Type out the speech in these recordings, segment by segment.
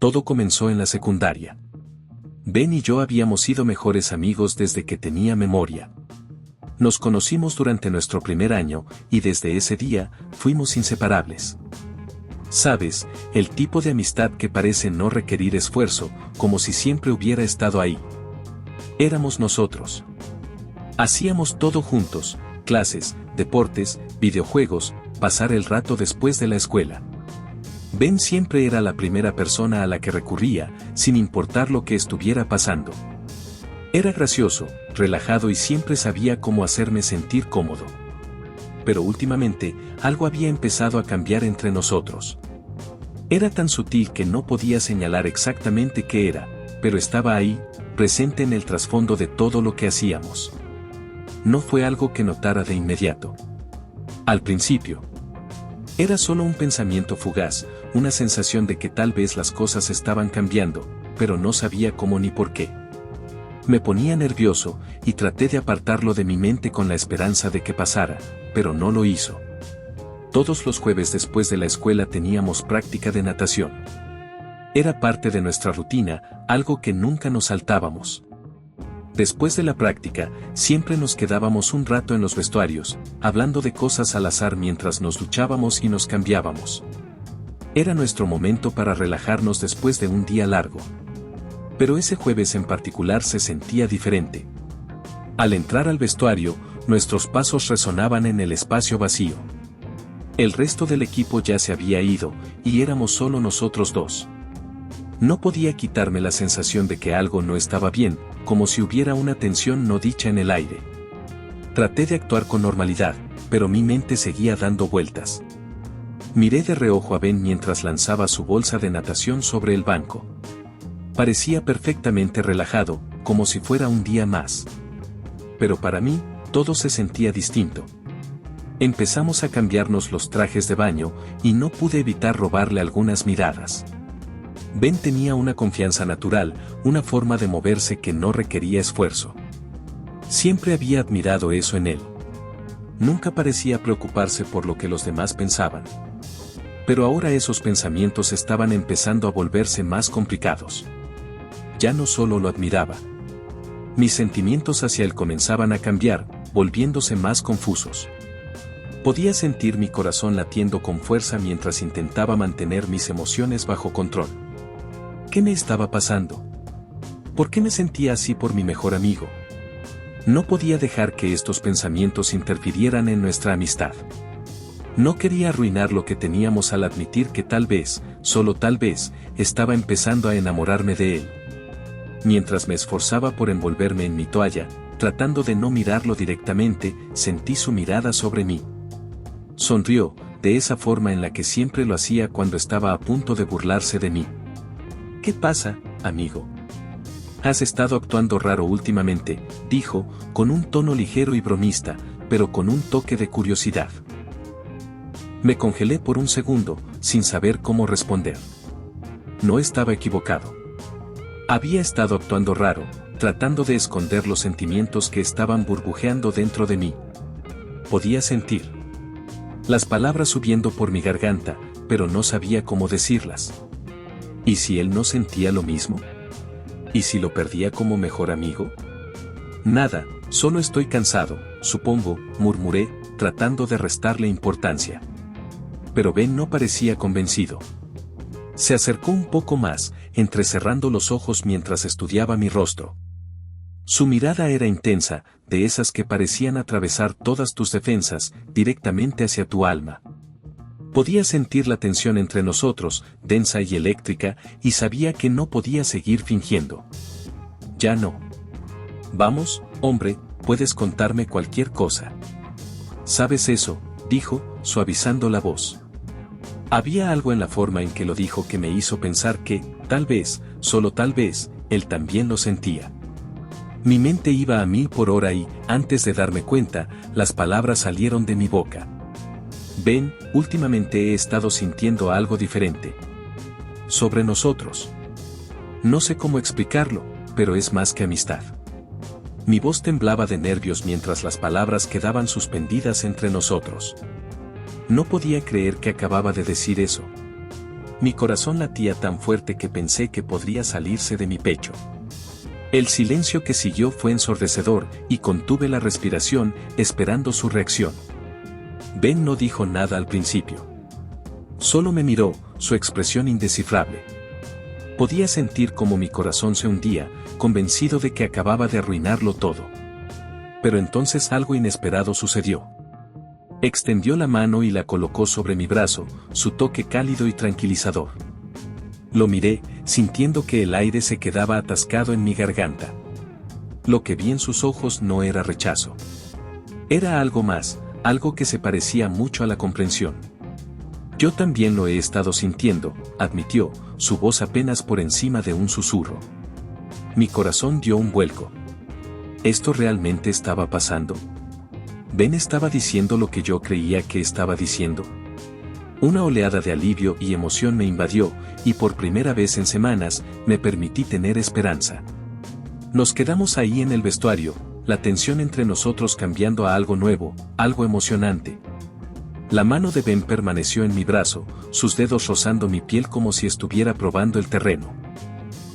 Todo comenzó en la secundaria. Ben y yo habíamos sido mejores amigos desde que tenía memoria. Nos conocimos durante nuestro primer año, y desde ese día, fuimos inseparables. Sabes, el tipo de amistad que parece no requerir esfuerzo, como si siempre hubiera estado ahí. Éramos nosotros. Hacíamos todo juntos, clases, deportes, videojuegos, pasar el rato después de la escuela. Ben siempre era la primera persona a la que recurría, sin importar lo que estuviera pasando. Era gracioso, relajado y siempre sabía cómo hacerme sentir cómodo. Pero últimamente, algo había empezado a cambiar entre nosotros. Era tan sutil que no podía señalar exactamente qué era, pero estaba ahí, presente en el trasfondo de todo lo que hacíamos. No fue algo que notara de inmediato. Al principio. Era solo un pensamiento fugaz, una sensación de que tal vez las cosas estaban cambiando, pero no sabía cómo ni por qué. Me ponía nervioso, y traté de apartarlo de mi mente con la esperanza de que pasara, pero no lo hizo. Todos los jueves después de la escuela teníamos práctica de natación. Era parte de nuestra rutina, algo que nunca nos saltábamos. Después de la práctica, siempre nos quedábamos un rato en los vestuarios, hablando de cosas al azar mientras nos duchábamos y nos cambiábamos. Era nuestro momento para relajarnos después de un día largo. Pero ese jueves en particular se sentía diferente. Al entrar al vestuario, nuestros pasos resonaban en el espacio vacío. El resto del equipo ya se había ido, y éramos solo nosotros dos. No podía quitarme la sensación de que algo no estaba bien, como si hubiera una tensión no dicha en el aire. Traté de actuar con normalidad, pero mi mente seguía dando vueltas. Miré de reojo a Ben mientras lanzaba su bolsa de natación sobre el banco. Parecía perfectamente relajado, como si fuera un día más. Pero para mí, todo se sentía distinto. Empezamos a cambiarnos los trajes de baño, y no pude evitar robarle algunas miradas. Ben tenía una confianza natural, una forma de moverse que no requería esfuerzo. Siempre había admirado eso en él. Nunca parecía preocuparse por lo que los demás pensaban. Pero ahora esos pensamientos estaban empezando a volverse más complicados. Ya no solo lo admiraba. Mis sentimientos hacia él comenzaban a cambiar, volviéndose más confusos. Podía sentir mi corazón latiendo con fuerza mientras intentaba mantener mis emociones bajo control. ¿Qué me estaba pasando? ¿Por qué me sentía así por mi mejor amigo? No podía dejar que estos pensamientos interfirieran en nuestra amistad. No quería arruinar lo que teníamos al admitir que tal vez, solo tal vez, estaba empezando a enamorarme de él. Mientras me esforzaba por envolverme en mi toalla, tratando de no mirarlo directamente, sentí su mirada sobre mí. Sonrió, de esa forma en la que siempre lo hacía cuando estaba a punto de burlarse de mí. ¿Qué pasa, amigo? Has estado actuando raro últimamente, dijo, con un tono ligero y bromista, pero con un toque de curiosidad. Me congelé por un segundo, sin saber cómo responder. No estaba equivocado. Había estado actuando raro, tratando de esconder los sentimientos que estaban burbujeando dentro de mí. Podía sentir las palabras subiendo por mi garganta, pero no sabía cómo decirlas. ¿Y si él no sentía lo mismo? ¿Y si lo perdía como mejor amigo? Nada, solo estoy cansado, supongo, murmuré, tratando de restarle importancia. Pero Ben no parecía convencido. Se acercó un poco más, entrecerrando los ojos mientras estudiaba mi rostro. Su mirada era intensa, de esas que parecían atravesar todas tus defensas, directamente hacia tu alma. Podía sentir la tensión entre nosotros, densa y eléctrica, y sabía que no podía seguir fingiendo. Ya no. Vamos, hombre, puedes contarme cualquier cosa. ¿Sabes eso?, dijo, suavizando la voz. Había algo en la forma en que lo dijo que me hizo pensar que, tal vez, solo tal vez, él también lo sentía. Mi mente iba a 1000 por hora y, antes de darme cuenta, las palabras salieron de mi boca. Ben, últimamente he estado sintiendo algo diferente. Sobre nosotros. No sé cómo explicarlo, pero es más que amistad. Mi voz temblaba de nervios mientras las palabras quedaban suspendidas entre nosotros. No podía creer que acababa de decir eso. Mi corazón latía tan fuerte que pensé que podría salirse de mi pecho. El silencio que siguió fue ensordecedor y contuve la respiración, esperando su reacción. Ben no dijo nada al principio. Solo me miró, su expresión indescifrable. Podía sentir cómo mi corazón se hundía, convencido de que acababa de arruinarlo todo. Pero entonces algo inesperado sucedió. Extendió la mano y la colocó sobre mi brazo, su toque cálido y tranquilizador. Lo miré, sintiendo que el aire se quedaba atascado en mi garganta. Lo que vi en sus ojos no era rechazo. Era algo más, algo que se parecía mucho a la comprensión. Yo también lo he estado sintiendo, admitió, su voz apenas por encima de un susurro. Mi corazón dio un vuelco. ¿Esto realmente estaba pasando? ¿Ben estaba diciendo lo que yo creía que estaba diciendo? Una oleada de alivio y emoción me invadió, y por primera vez en semanas, me permití tener esperanza. Nos quedamos ahí en el vestuario, la tensión entre nosotros cambiando a algo nuevo, algo emocionante. La mano de Ben permaneció en mi brazo, sus dedos rozando mi piel como si estuviera probando el terreno.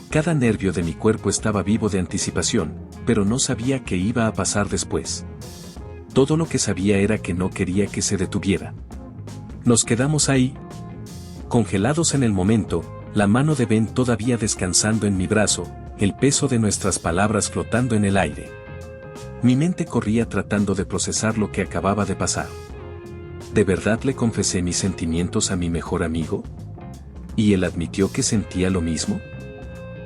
Cada nervio de mi cuerpo estaba vivo de anticipación, pero no sabía qué iba a pasar después. Todo lo que sabía era que no quería que se detuviera. Nos quedamos ahí, congelados en el momento, la mano de Ben todavía descansando en mi brazo, el peso de nuestras palabras flotando en el aire. Mi mente corría tratando de procesar lo que acababa de pasar. ¿De verdad le confesé mis sentimientos a mi mejor amigo? ¿Y él admitió que sentía lo mismo?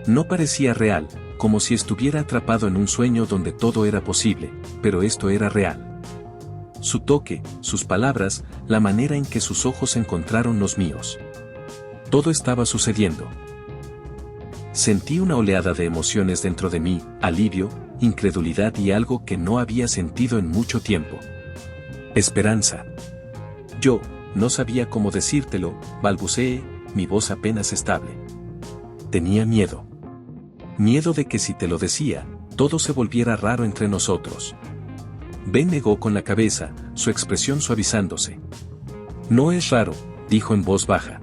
No parecía real, como si estuviera atrapado en un sueño donde todo era posible, pero esto era real. Su toque, sus palabras, la manera en que sus ojos encontraron los míos. Todo estaba sucediendo. Sentí una oleada de emociones dentro de mí, alivio, incredulidad y algo que no había sentido en mucho tiempo. Esperanza. Yo, no sabía cómo decírtelo, balbuceé, mi voz apenas estable. Tenía miedo. Miedo de que si te lo decía, todo se volviera raro entre nosotros. Ben negó con la cabeza, su expresión suavizándose. No es raro, dijo en voz baja.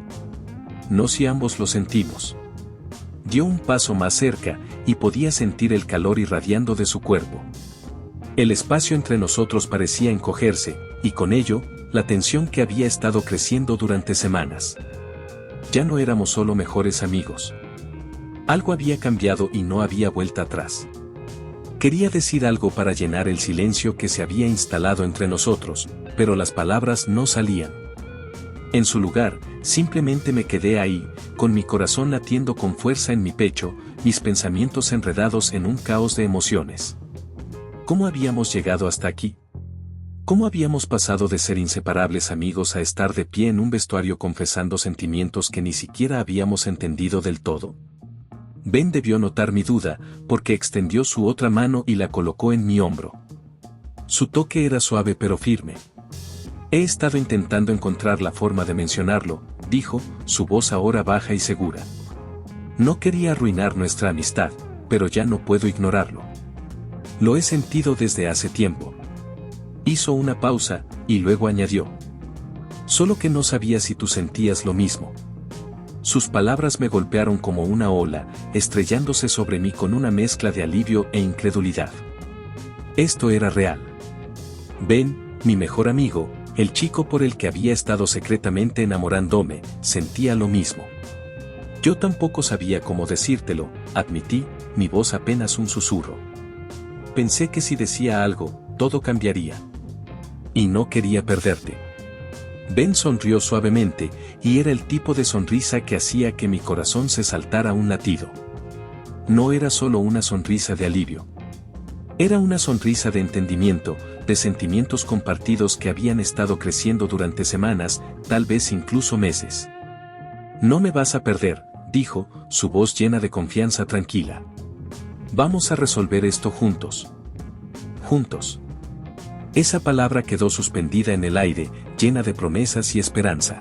No si ambos lo sentimos. Dio un paso más cerca, y podía sentir el calor irradiando de su cuerpo. El espacio entre nosotros parecía encogerse, y con ello, la tensión que había estado creciendo durante semanas. Ya no éramos solo mejores amigos. Algo había cambiado y no había vuelta atrás. Quería decir algo para llenar el silencio que se había instalado entre nosotros, pero las palabras no salían. En su lugar, simplemente me quedé ahí, con mi corazón latiendo con fuerza en mi pecho, mis pensamientos enredados en un caos de emociones. ¿Cómo habíamos llegado hasta aquí? ¿Cómo habíamos pasado de ser inseparables amigos a estar de pie en un vestuario confesando sentimientos que ni siquiera habíamos entendido del todo? Ben debió notar mi duda, porque extendió su otra mano y la colocó en mi hombro. Su toque era suave pero firme. He estado intentando encontrar la forma de mencionarlo, dijo, su voz ahora baja y segura. No quería arruinar nuestra amistad, pero ya no puedo ignorarlo. Lo he sentido desde hace tiempo. Hizo una pausa, y luego añadió. Solo que no sabía si tú sentías lo mismo. Sus palabras me golpearon como una ola, estrellándose sobre mí con una mezcla de alivio e incredulidad. Esto era real. Ben, mi mejor amigo, el chico por el que había estado secretamente enamorándome, sentía lo mismo. Yo tampoco sabía cómo decírtelo, admití, mi voz apenas un susurro. Pensé que si decía algo, todo cambiaría. Y no quería perderte. Ben sonrió suavemente, y era el tipo de sonrisa que hacía que mi corazón se saltara un latido. No era solo una sonrisa de alivio. Era una sonrisa de entendimiento, de sentimientos compartidos que habían estado creciendo durante semanas, tal vez incluso meses. No me vas a perder, dijo, su voz llena de confianza tranquila. Vamos a resolver esto juntos. Juntos. Esa palabra quedó suspendida en el aire, llena de promesas y esperanza.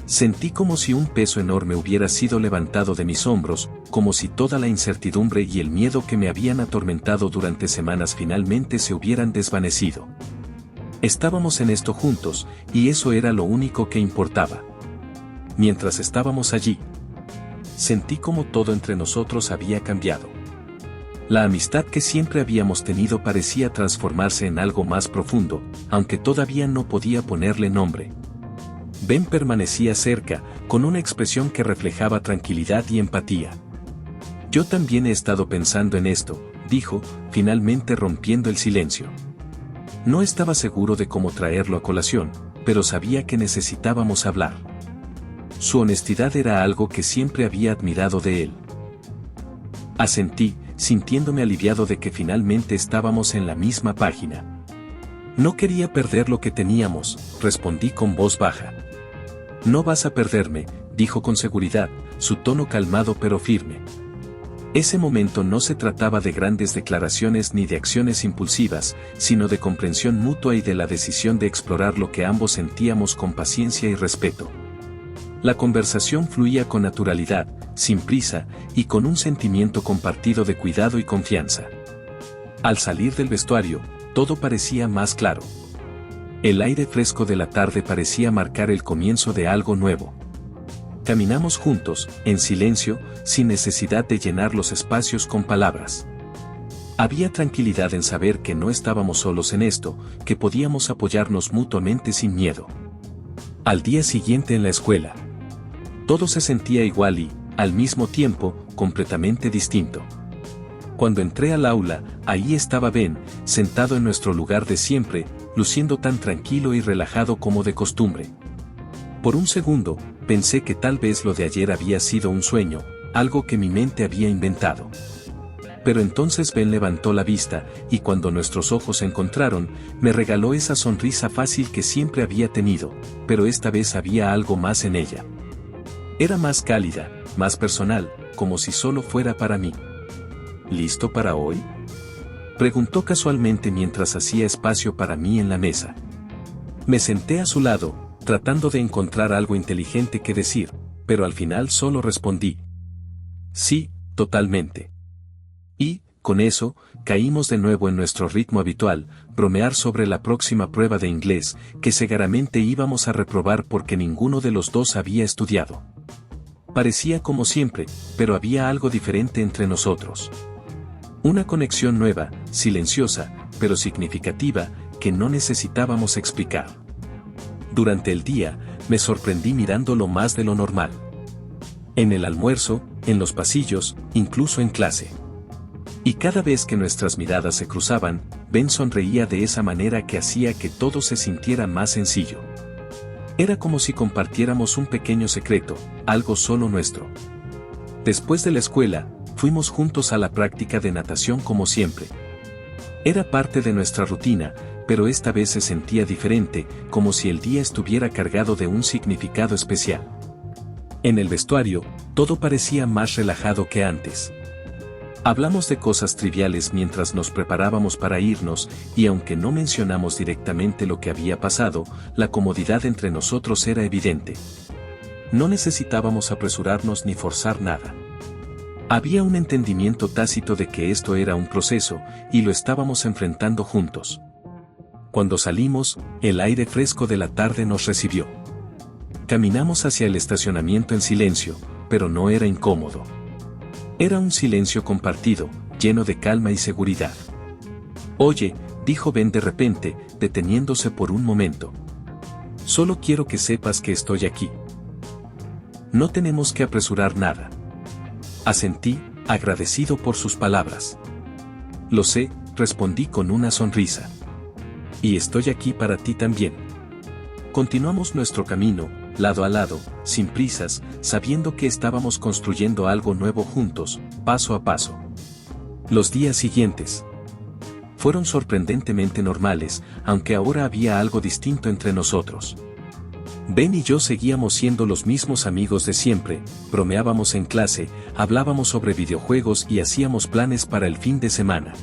Sentí como si un peso enorme hubiera sido levantado de mis hombros, como si toda la incertidumbre y el miedo que me habían atormentado durante semanas finalmente se hubieran desvanecido. Estábamos en esto juntos, y eso era lo único que importaba. mientras estábamos allí. Sentí como todo entre nosotros había cambiado. La amistad que siempre habíamos tenido parecía transformarse en algo más profundo, aunque todavía no podía ponerle nombre. Ben permanecía cerca, con una expresión que reflejaba tranquilidad y empatía. Yo también he estado pensando en esto, dijo, finalmente rompiendo el silencio. No estaba seguro de cómo traerlo a colación, pero sabía que necesitábamos hablar. Su honestidad era algo que siempre había admirado de él. Asentí, sintiéndome aliviado de que finalmente estábamos en la misma página. No quería perder lo que teníamos, respondí con voz baja. No vas a perderme, dijo con seguridad, su tono calmado pero firme. Ese momento no se trataba de grandes declaraciones ni de acciones impulsivas, sino de comprensión mutua y de la decisión de explorar lo que ambos sentíamos con paciencia y respeto. La conversación fluía con naturalidad, sin prisa, y con un sentimiento compartido de cuidado y confianza. Al salir del vestuario, todo parecía más claro. El aire fresco de la tarde parecía marcar el comienzo de algo nuevo. Caminamos juntos, en silencio, sin necesidad de llenar los espacios con palabras. Había tranquilidad en saber que no estábamos solos en esto, que podíamos apoyarnos mutuamente sin miedo. Al día siguiente en la escuela, todo se sentía igual y, al mismo tiempo, completamente distinto. Cuando entré al aula, ahí estaba Ben, sentado en nuestro lugar de siempre, luciendo tan tranquilo y relajado como de costumbre. Por un segundo, pensé que tal vez lo de ayer había sido un sueño, algo que mi mente había inventado. Pero entonces Ben levantó la vista, y cuando nuestros ojos se encontraron, me regaló esa sonrisa fácil que siempre había tenido, pero esta vez había algo más en ella. Era más cálida, más personal, como si solo fuera para mí. ¿Listo para hoy?, preguntó casualmente mientras hacía espacio para mí en la mesa. Me senté a su lado, tratando de encontrar algo inteligente que decir, pero al final solo respondí: sí, totalmente. Y, con eso, caímos de nuevo en nuestro ritmo habitual, bromear sobre la próxima prueba de inglés, que seguramente íbamos a reprobar porque ninguno de los dos había estudiado. Parecía como siempre, pero había algo diferente entre nosotros. Una conexión nueva, silenciosa, pero significativa, que no necesitábamos explicar. Durante el día, me sorprendí mirándolo más de lo normal. En el almuerzo, en los pasillos, incluso en clase. Y cada vez que nuestras miradas se cruzaban, Ben sonreía de esa manera que hacía que todo se sintiera más sencillo. Era como si compartiéramos un pequeño secreto, algo solo nuestro. Después de la escuela, fuimos juntos a la práctica de natación como siempre. Era parte de nuestra rutina, pero esta vez se sentía diferente, como si el día estuviera cargado de un significado especial. En el vestuario, todo parecía más relajado que antes. Hablamos de cosas triviales mientras nos preparábamos para irnos, y aunque no mencionamos directamente lo que había pasado, la comodidad entre nosotros era evidente. No necesitábamos apresurarnos ni forzar nada. Había un entendimiento tácito de que esto era un proceso, y lo estábamos enfrentando juntos. Cuando salimos, el aire fresco de la tarde nos recibió. Caminamos hacia el estacionamiento en silencio, pero no era incómodo. Era un silencio compartido, lleno de calma y seguridad. Oye, dijo Ben de repente, deteniéndose por un momento. Solo quiero que sepas que estoy aquí. No tenemos que apresurar nada. Asentí, agradecido por sus palabras. Lo sé, respondí con una sonrisa. Y estoy aquí para ti también. Continuamos nuestro camino, lado a lado, sin prisas, sabiendo que estábamos construyendo algo nuevo juntos, paso a paso. Los días siguientes fueron sorprendentemente normales, aunque ahora había algo distinto entre nosotros. Ben y yo seguíamos siendo los mismos amigos de siempre, bromeábamos en clase, hablábamos sobre videojuegos y hacíamos planes para el fin de semana.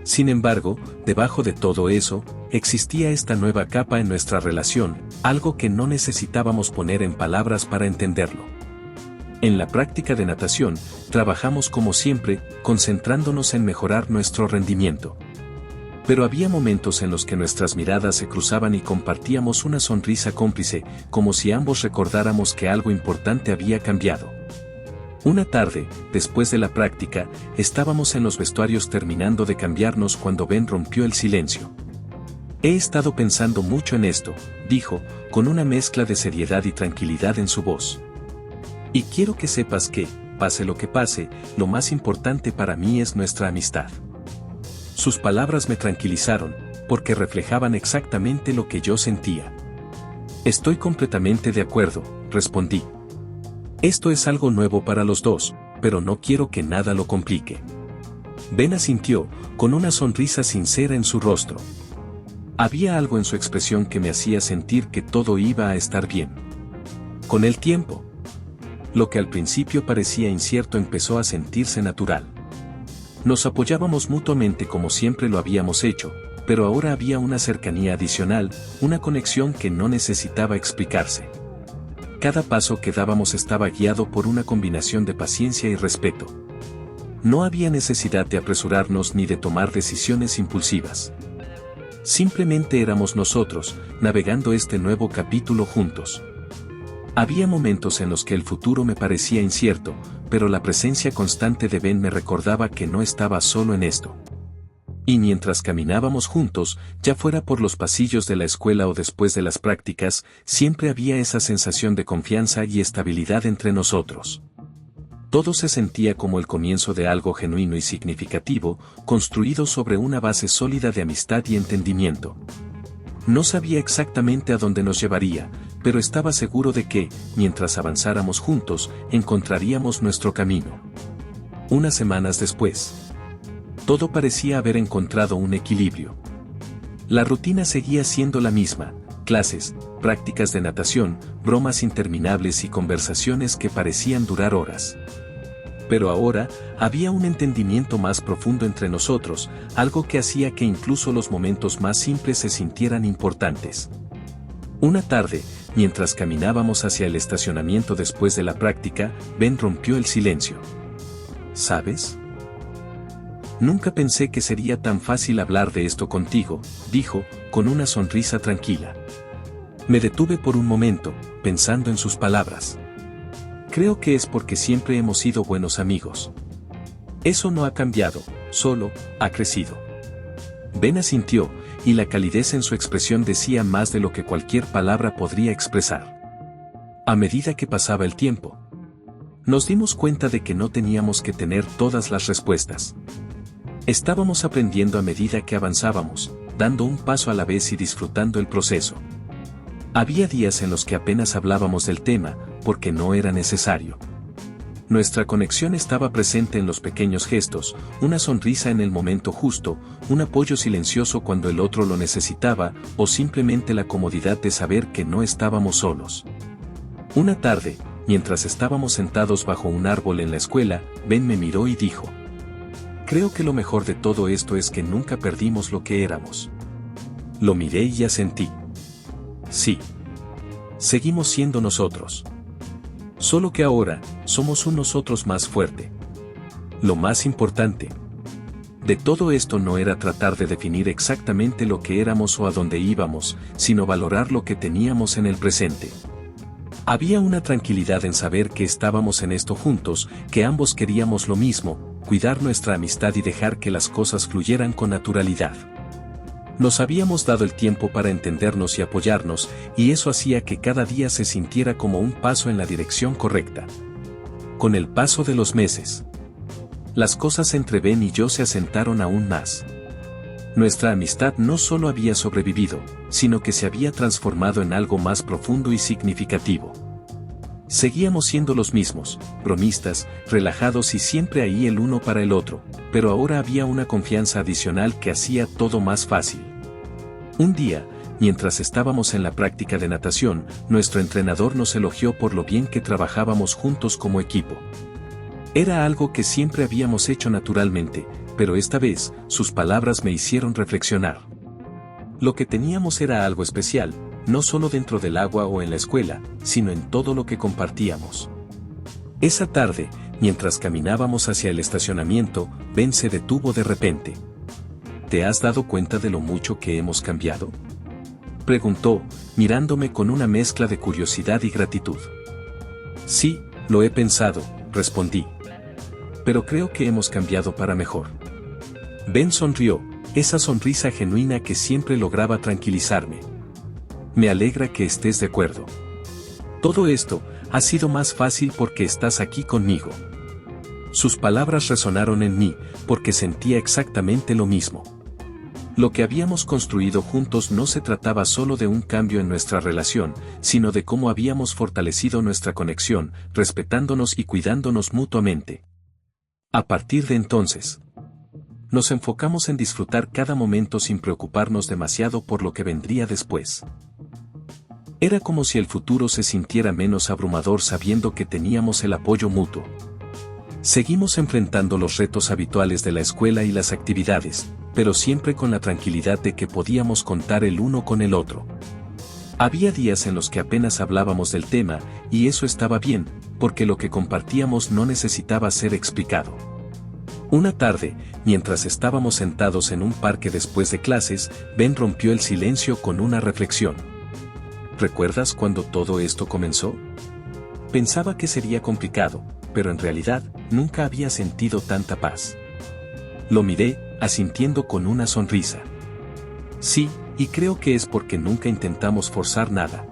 Sin embargo, debajo de todo eso, existía esta nueva capa en nuestra relación, algo que no necesitábamos poner en palabras para entenderlo. En la práctica de natación, trabajamos como siempre, concentrándonos en mejorar nuestro rendimiento. Pero había momentos en los que nuestras miradas se cruzaban y compartíamos una sonrisa cómplice, como si ambos recordáramos que algo importante había cambiado. Una tarde, después de la práctica, estábamos en los vestuarios terminando de cambiarnos cuando Ben rompió el silencio. He estado pensando mucho en esto, dijo, con una mezcla de seriedad y tranquilidad en su voz. Y quiero que sepas que, pase lo que pase, lo más importante para mí es nuestra amistad. Sus palabras me tranquilizaron, porque reflejaban exactamente lo que yo sentía. Estoy completamente de acuerdo, respondí. Esto es algo nuevo para los dos, pero no quiero que nada lo complique. Ben asintió, con una sonrisa sincera en su rostro. Había algo en su expresión que me hacía sentir que todo iba a estar bien. Con el tiempo, lo que al principio parecía incierto empezó a sentirse natural. Nos apoyábamos mutuamente como siempre lo habíamos hecho, pero ahora había una cercanía adicional, una conexión que no necesitaba explicarse. Cada paso que dábamos estaba guiado por una combinación de paciencia y respeto. No había necesidad de apresurarnos ni de tomar decisiones impulsivas. Simplemente éramos nosotros, navegando este nuevo capítulo juntos. Había momentos en los que el futuro me parecía incierto, pero la presencia constante de Ben me recordaba que no estaba solo en esto. Y mientras caminábamos juntos, ya fuera por los pasillos de la escuela o después de las prácticas, siempre había esa sensación de confianza y estabilidad entre nosotros. Todo se sentía como el comienzo de algo genuino y significativo, construido sobre una base sólida de amistad y entendimiento. No sabía exactamente a dónde nos llevaría, pero estaba seguro de que, mientras avanzáramos juntos, encontraríamos nuestro camino. Unas semanas después, todo parecía haber encontrado un equilibrio. La rutina seguía siendo la misma: clases, prácticas de natación, bromas interminables y conversaciones que parecían durar horas. Pero ahora, había un entendimiento más profundo entre nosotros, algo que hacía que incluso los momentos más simples se sintieran importantes. Una tarde, mientras caminábamos hacia el estacionamiento después de la práctica, Ben rompió el silencio. ¿Sabes? Nunca pensé que sería tan fácil hablar de esto contigo, dijo, con una sonrisa tranquila. Me detuve por un momento, pensando en sus palabras. Creo que es porque siempre hemos sido buenos amigos. Eso no ha cambiado, solo ha crecido. Ben asintió, y la calidez en su expresión decía más de lo que cualquier palabra podría expresar. A medida que pasaba el tiempo, nos dimos cuenta de que no teníamos que tener todas las respuestas. Estábamos aprendiendo a medida que avanzábamos, dando un paso a la vez y disfrutando el proceso. Había días en los que apenas hablábamos del tema, porque no era necesario. Nuestra conexión estaba presente en los pequeños gestos, una sonrisa en el momento justo, un apoyo silencioso cuando el otro lo necesitaba, o simplemente la comodidad de saber que no estábamos solos. Una tarde, mientras estábamos sentados bajo un árbol en la escuela, Ben me miró y dijo: creo que lo mejor de todo esto es que nunca perdimos lo que éramos. Lo miré y asentí. Sí. Seguimos siendo nosotros. Solo que ahora, somos un nosotros más fuerte. Lo más importante de todo esto no era tratar de definir exactamente lo que éramos o a dónde íbamos, sino valorar lo que teníamos en el presente. Había una tranquilidad en saber que estábamos en esto juntos, que ambos queríamos lo mismo, cuidar nuestra amistad y dejar que las cosas fluyeran con naturalidad. Nos habíamos dado el tiempo para entendernos y apoyarnos, y eso hacía que cada día se sintiera como un paso en la dirección correcta. Con el paso de los meses, las cosas entre Ben y yo se asentaron aún más. Nuestra amistad no solo había sobrevivido, sino que se había transformado en algo más profundo y significativo. Seguíamos siendo los mismos, bromistas, relajados y siempre ahí el uno para el otro, pero ahora había una confianza adicional que hacía todo más fácil. Un día, mientras estábamos en la práctica de natación, nuestro entrenador nos elogió por lo bien que trabajábamos juntos como equipo. Era algo que siempre habíamos hecho naturalmente, pero esta vez, sus palabras me hicieron reflexionar. Lo que teníamos era algo especial, no solo dentro del agua o en la escuela, sino en todo lo que compartíamos. Esa tarde, mientras caminábamos hacia el estacionamiento, Ben se detuvo de repente. ¿te has dado cuenta de lo mucho que hemos cambiado?, preguntó, mirándome con una mezcla de curiosidad y gratitud. Sí, lo he pensado, respondí. Pero creo que hemos cambiado para mejor. Ben sonrió, esa sonrisa genuina que siempre lograba tranquilizarme. Me alegra que estés de acuerdo. Todo esto ha sido más fácil porque estás aquí conmigo. Sus palabras resonaron en mí, porque sentía exactamente lo mismo. Lo que habíamos construido juntos no se trataba solo de un cambio en nuestra relación, sino de cómo habíamos fortalecido nuestra conexión, respetándonos y cuidándonos mutuamente. A partir de entonces, nos enfocamos en disfrutar cada momento sin preocuparnos demasiado por lo que vendría después. Era como si el futuro se sintiera menos abrumador sabiendo que teníamos el apoyo mutuo. Seguimos enfrentando los retos habituales de la escuela y las actividades, pero siempre con la tranquilidad de que podíamos contar el uno con el otro. Había días en los que apenas hablábamos del tema, y eso estaba bien, porque lo que compartíamos no necesitaba ser explicado. Una tarde, mientras estábamos sentados en un parque después de clases, Ben rompió el silencio con una reflexión. ¿Recuerdas cuando todo esto comenzó? Pensaba que sería complicado, pero en realidad, nunca había sentido tanta paz. Lo miré, asintiendo con una sonrisa. Sí, y creo que es porque nunca intentamos forzar nada.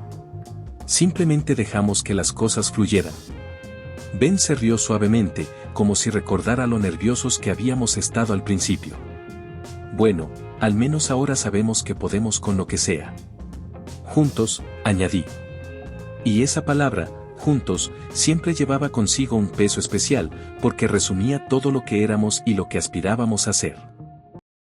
Simplemente dejamos que las cosas fluyeran. Ben se rió suavemente, como si recordara lo nerviosos que habíamos estado al principio. Bueno, al menos ahora sabemos que podemos con lo que sea. Juntos, añadí. Y esa palabra, juntos, siempre llevaba consigo un peso especial, porque resumía todo lo que éramos y lo que aspirábamos a ser.